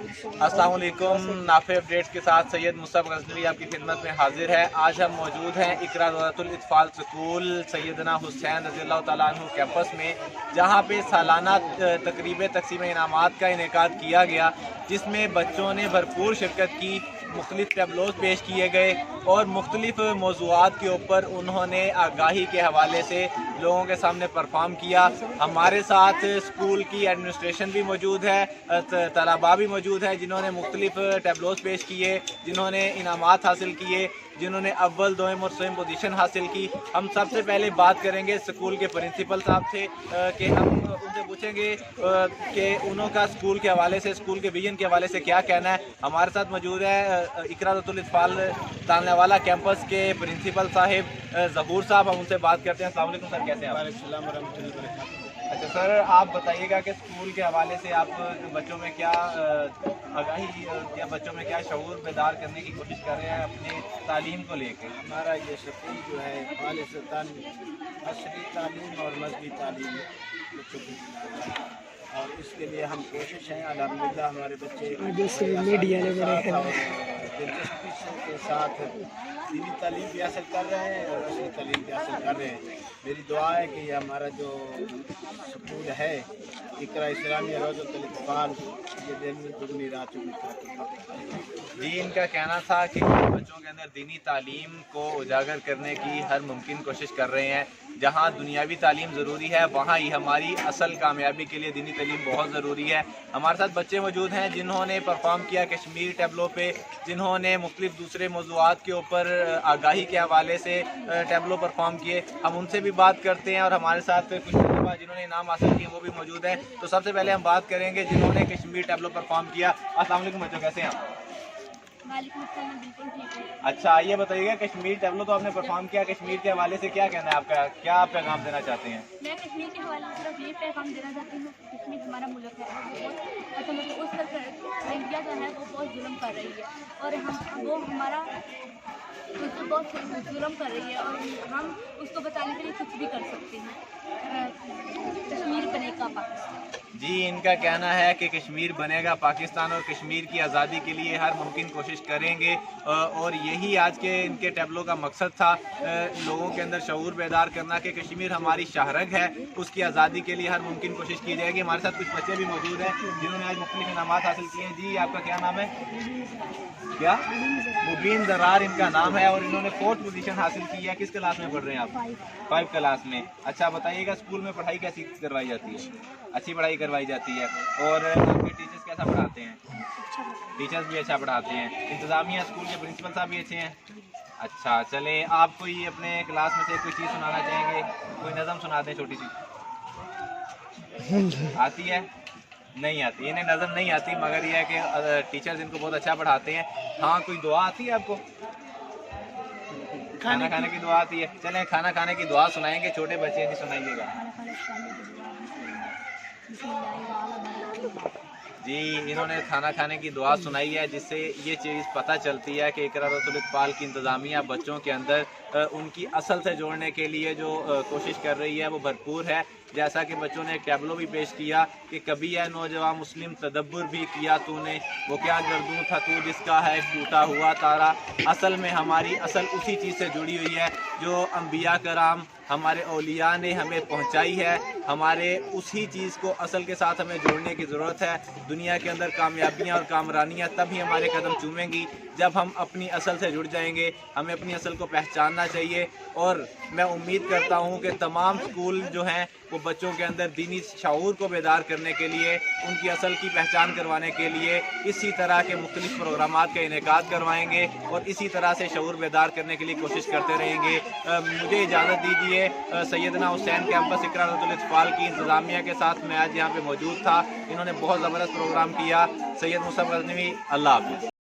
अस्सलाम वालेकुम। नाफे अपडेट्स के साथ सैयद मुस्तफ़ा गज़नवी आपकी खिदमत में हाजिर है। आज हम मौजूद हैं इकरा दौलतुल इत्फ़ाल स्कूल सैयदना हुसैन रज़ियल्लाहु तआला अन्हु कैंपस में, जहां पे सालाना तकरीब तक़सीम इनामात का इनेकाद किया गया, जिसमें बच्चों ने भरपूर शिरकत की। मुख्तलिफ टैबलोज़ पेश किए गए और मुख्तलिफ मौज़ूआत के ऊपर उन्होंने आगाही के हवाले से लोगों के सामने परफॉर्म किया। हमारे साथ स्कूल की एडमिनिस्ट्रेशन भी मौजूद है, तलबा भी मौजूद है जिन्होंने मुख्तलिफ टैबलोज़ पेश किए, जिन्होंने इनामात हासिल किए, जिन्होंने अव्वल दोयम और सोयम पोजीशन हासिल की। हम सबसे पहले बात करेंगे स्कूल के प्रिंसिपल साहब से कि हम उनसे पूछेंगे कि उनका स्कूल के हवाले से, स्कूल के विजन के हवाले से क्या कहना है। हमारे साथ मौजूद है इकरा दौलतुल इत्फ़ाल तालनेवाला कैंपस के प्रिंसिपल साहिब ज़हूर साहब। हम उनसे बात करते हैं। अस्सलाम वालेकुम सर, कैसे हैं आप? अच्छा सर, आप बताइएगा कि स्कूल के हवाले से आप बच्चों में क्या आगाही या बच्चों में क्या शऊर बेदार करने की कोशिश कर रहे हैं अपने तालीम को लेकर? हमारा ये स्कूल जो है खालिस असली तालीम और मजहबी तालीम बच्चों को दिलाना है, और इसके लिए हम कोशिश हैं। अल्हम्दुलिल्लाह हमारे बच्चे दिलचस्पी के साथ दीनी तालीम भी हासिल कर रहे हैं और असली तालीम भी हासिल कर रहे हैं। मेरी दुआ है कि ये हमारा जो स्कूल है इकरा इस्लामिया रोज़तुल इत्फ़ाल, ये दिन में दुगनी रात चुगनी तरक्की। जी, इनका कहना था कि बच्चों के अंदर दीनी तालीम को उजागर करने की हर मुमकिन कोशिश कर रहे हैं। जहाँ दुनियावी तालीम ज़रूरी है, वहाँ ही हमारी असल कामयाबी के लिए दीनी तालीम बहुत ज़रूरी है। हमारे साथ बच्चे मौजूद हैं जिन्होंने परफॉर्म किया कश्मीर टैबलो पे, जिन्होंने मुख्तलिफ दूसरे मौज़ूआत के ऊपर आगाही के हवाले से टैबलो परफॉर्म किए। हम उनसे भी बात करते हैं और हमारे साथ कुछ तलबा जिन्होंने इनाम हासिल किए वो भी मौजूद हैं। तो सबसे पहले हम बात करेंगे जिन्होंने कश्मीर टैबलो परफॉर्म किया। अस्सलाम वालेकुम बच्चों, कैसे हैं आप? बिल्कुल ठीक है। अच्छा, ये बताइएगा कश्मीर टैबलो तो आपने परफॉर्म किया, कश्मीर के हवाले से क्या कहना है आपका, क्या पैगाम देना चाहते हैं? मैं कश्मीर के हवाले से सिर्फ ये पैगाम देना चाहती हूँ कि कश्मीर हमारा मुल्क है और बहुत अच्छा, मतलब उस पर इंडिया जो है वो बहुत जुल्म कर रही है और वो हमारा उस पर बहुत जुल्म कर रही है और हम उसको बचाने के लिए कुछ भी कर सकते हैं। कश्मीर बनेगा पाकिस्तान। जी, इनका कहना है कि कश्मीर बनेगा पाकिस्तान और कश्मीर की आज़ादी के लिए हर मुमकिन कोशिश करेंगे और यही आज के इनके टैबलो का मकसद था, लोगों के अंदर शऊर बेदार करना कि कश्मीर हमारी शाहरग है, उसकी आज़ादी के लिए हर मुमकिन कोशिश की जाएगी। हमारे साथ कुछ बच्चे भी मौजूद हैं जिन्होंने आज मुख्तलिफ इनामात हासिल किए हैं। जी, आपका क्या नाम है? क्या? मुबीन दरार इनका नाम है और इन्होंने 4th पोजीशन हासिल की है। किस क्लास में पढ़ रहे हैं आप? 5 क्लास में। अच्छा, बताइएगा स्कूल में पढ़ाई कैसी करवाई जाती है? अच्छी पढ़ाई करवाई जाती है। और आपके टीचर्स कैसा पढ़ाते हैं? टीचर्स भी अच्छा पढ़ाते हैं। इंतज़ामिया स्कूल के प्रिंसिपल साहब भी अच्छे हैं। अच्छा, चले आप कोई अपने क्लास में से कोई चीज़ सुनाना चाहेंगे? कोई नज़म सुना दें छोटी सी। आती है? नहीं आती, इन्हें नज़म नहीं आती, मगर यह है कि टीचर्स इनको बहुत अच्छा पढ़ाते हैं। हाँ, कोई दुआ आती है आपको? खाना खाने की दुआ आती है? चलें खाना खाने की दुआ सुनाएंगे, छोटे बच्चे हैं जी, सुनाइएगा। जी, इन्होंने खाना खाने की दुआ सुनाई है, जिससे ये चीज़ पता चलती है कि इकरा दौलतुल इत्फ़ाल की इंतज़ामिया बच्चों के अंदर उनकी असल से जोड़ने के लिए जो कोशिश कर रही है वो भरपूर है। जैसा कि बच्चों ने एक टैबलो भी पेश किया कि कभी यह नौजवान मुस्लिम तदब्बुर भी किया तूने, वो क्या गर्दूं था तू जिसका है टूटा हुआ तारा। असल में हमारी असल उसी चीज़ से जुड़ी हुई है जो अंबिया कराम हमारे औलिया ने हमें पहुंचाई है। हमारे उसी चीज़ को असल के साथ हमें जोड़ने की ज़रूरत है। दुनिया के अंदर कामयाबियाँ और कामरानियाँ तभी हमारे कदम चूमेंगी जब हम अपनी असल से जुड़ जाएंगे। हमें अपनी असल को पहचानना चाहिए और मैं उम्मीद करता हूँ कि तमाम स्कूल जो हैं वो बच्चों के अंदर दीनी शऊर को बेदार करने के लिए, उनकी असल की पहचान करवाने के लिए इसी तरह के मुख्तलिफ प्रोग्रामात का इनेकाद करवाएंगे और इसी तरह से शऊर बेदार करने के लिए कोशिश करते रहेंगे। मुझे इजाज़त दीजिए। सैयदना हुसैन कैंपस इकरा दौलतुल इत्फ़ाल की इंतज़ामिया के साथ मैं आज यहाँ पे मौजूद था। इन्होंने बहुत ज़बरदस्त प्रोग्राम किया। सैयद मुस्तफ़ा गज़नवी, अल्लाह हाफ़िज़।